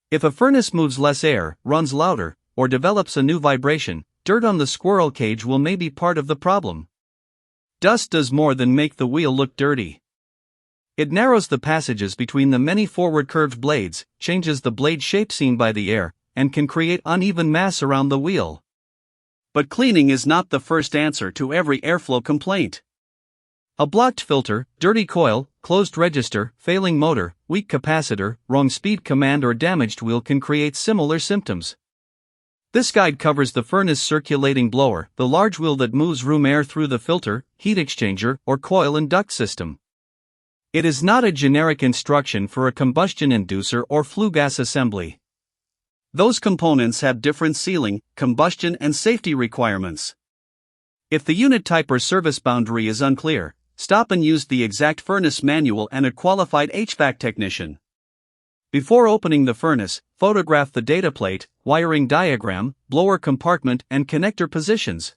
If a furnace moves less air, runs louder, or develops a new vibration, dirt on the squirrel cage will may be part of the problem. Dust does more than make the wheel look dirty. It narrows the passages between the many forward curved blades, changes the blade shape seen by the air, and can create uneven mass around the wheel. But cleaning is not the first answer to every airflow complaint. A blocked filter, dirty coil, closed register, failing motor, weak capacitor, wrong speed command or damaged wheel can create similar symptoms. This guide covers the furnace circulating blower, the large wheel that moves room air through the filter, heat exchanger, or coil and duct system. It is not a generic instruction for a combustion inducer or flue gas assembly. Those components have different sealing, combustion, and safety requirements. If the unit type or service boundary is unclear, stop and use the exact furnace manual and a qualified HVAC technician. Before opening the furnace, photograph the data plate, wiring diagram, blower compartment, and connector positions.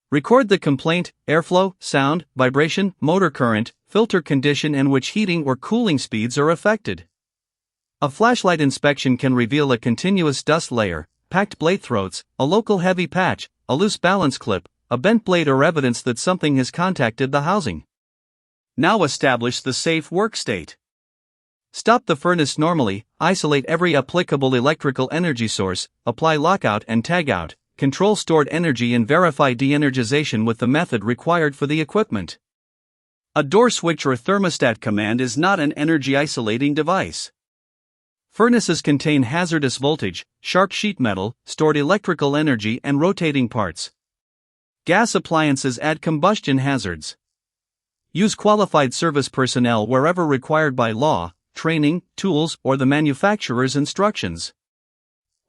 Record the complaint, airflow, sound, vibration, motor current, filter condition, and which heating or cooling speeds are affected. A flashlight inspection can reveal a continuous dust layer, packed blade throats, a local heavy patch, a loose balance clip, a bent blade, or evidence that something has contacted the housing. Now establish the safe work state. Stop the furnace normally, isolate every applicable electrical energy source, apply lockout and tagout, control stored energy, and verify de-energization with the method required for the equipment. A door switch or thermostat command is not an energy isolating device. Furnaces contain hazardous voltage, sharp sheet metal, stored electrical energy, and rotating parts. Gas appliances add combustion hazards. Use qualified service personnel wherever required by law, training, tools, or the manufacturer's instructions.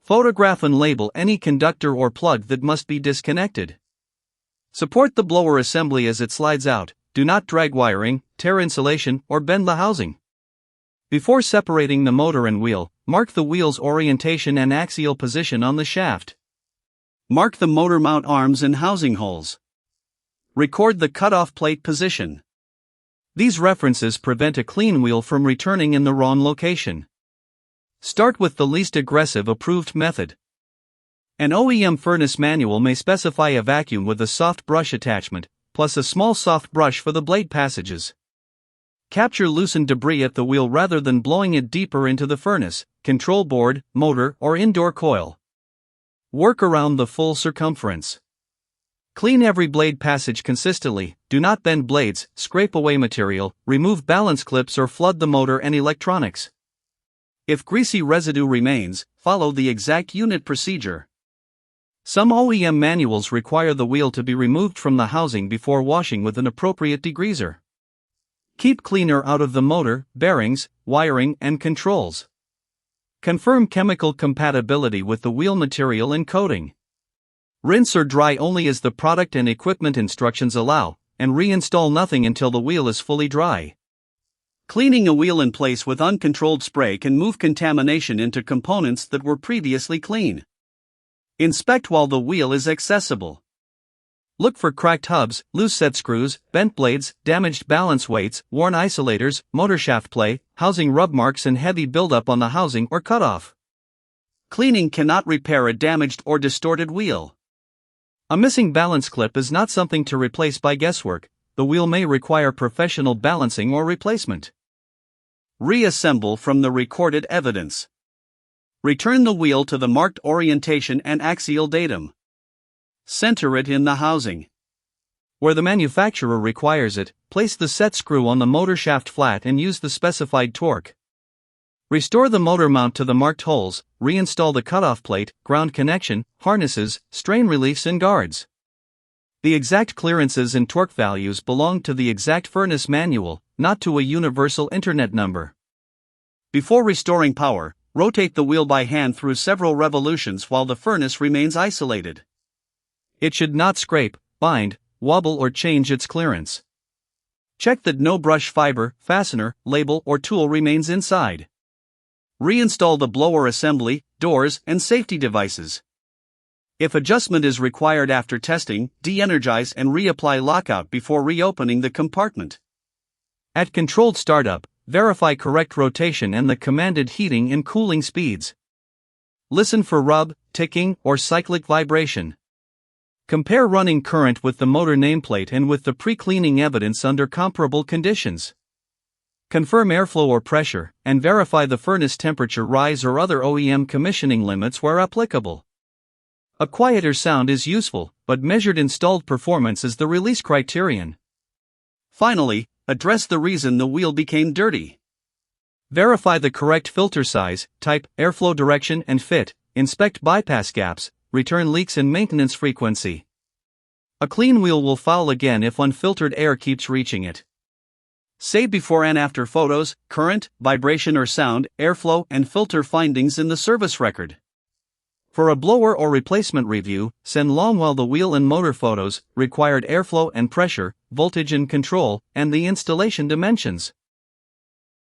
Photograph and label any conductor or plug that must be disconnected. Support the blower assembly as it slides out. Do not drag wiring, tear insulation, or bend the housing. Before separating the motor and wheel, mark the wheel's orientation and axial position on the shaft. Mark the motor mount arms and housing holes. Record the cutoff plate position. These references prevent a clean wheel from returning in the wrong location. Start with the least aggressive approved method. An OEM furnace manual may specify a vacuum with a soft brush attachment, plus a small soft brush for the blade passages. Capture loosened debris at the wheel rather than blowing it deeper into the furnace, control board, motor, or indoor coil. Work around the full circumference. Clean every blade passage consistently, do not bend blades, scrape away material, remove balance clips, or flood the motor and electronics. If greasy residue remains, follow the exact unit procedure. Some OEM manuals require the wheel to be removed from the housing before washing with an appropriate degreaser. Keep cleaner out of the motor, bearings, wiring, and controls. Confirm chemical compatibility with the wheel material and coating. Rinse or dry only as the product and equipment instructions allow, and reinstall nothing until the wheel is fully dry. Cleaning a wheel in place with uncontrolled spray can move contamination into components that were previously clean. Inspect while the wheel is accessible. Look for cracked hubs, loose set screws, bent blades, damaged balance weights, worn isolators, motor shaft play, housing rub marks, and heavy buildup on the housing or cutoff. Cleaning cannot repair a damaged or distorted wheel. A missing balance clip is not something to replace by guesswork. The wheel may require professional balancing or replacement. Reassemble from the recorded evidence. Return the wheel to the marked orientation and axial datum. Center it in the housing. Where the manufacturer requires it, place the set screw on the motor shaft flat and use the specified torque. Restore the motor mount to the marked holes, reinstall the cutoff plate, ground connection, harnesses, strain reliefs, and guards. The exact clearances and torque values belong to the exact furnace manual, not to a universal internet number. Before restoring power, rotate the wheel by hand through several revolutions while the furnace remains isolated. It should not scrape, bind, wobble, or change its clearance. Check that no brush fiber, fastener, label, or tool remains inside. Reinstall the blower assembly, doors, and safety devices. If adjustment is required after testing, de-energize and reapply lockout before reopening the compartment. At controlled startup, verify correct rotation and the commanded heating and cooling speeds. Listen for rub, ticking, or cyclic vibration. Compare running current with the motor nameplate and with the pre-cleaning evidence under comparable conditions. Confirm airflow or pressure, and verify the furnace temperature rise or other OEM commissioning limits where applicable. A quieter sound is useful, but measured installed performance is the release criterion. Finally, address the reason the wheel became dirty. Verify the correct filter size, type, airflow direction and fit, inspect bypass gaps, return leaks and maintenance frequency. A clean wheel will foul again if unfiltered air keeps reaching it. Save before and after photos, current, vibration or sound, airflow and filter findings in the service record. For a blower or replacement review, send Longwell the wheel and motor photos, required airflow and pressure, voltage and control, and the installation dimensions.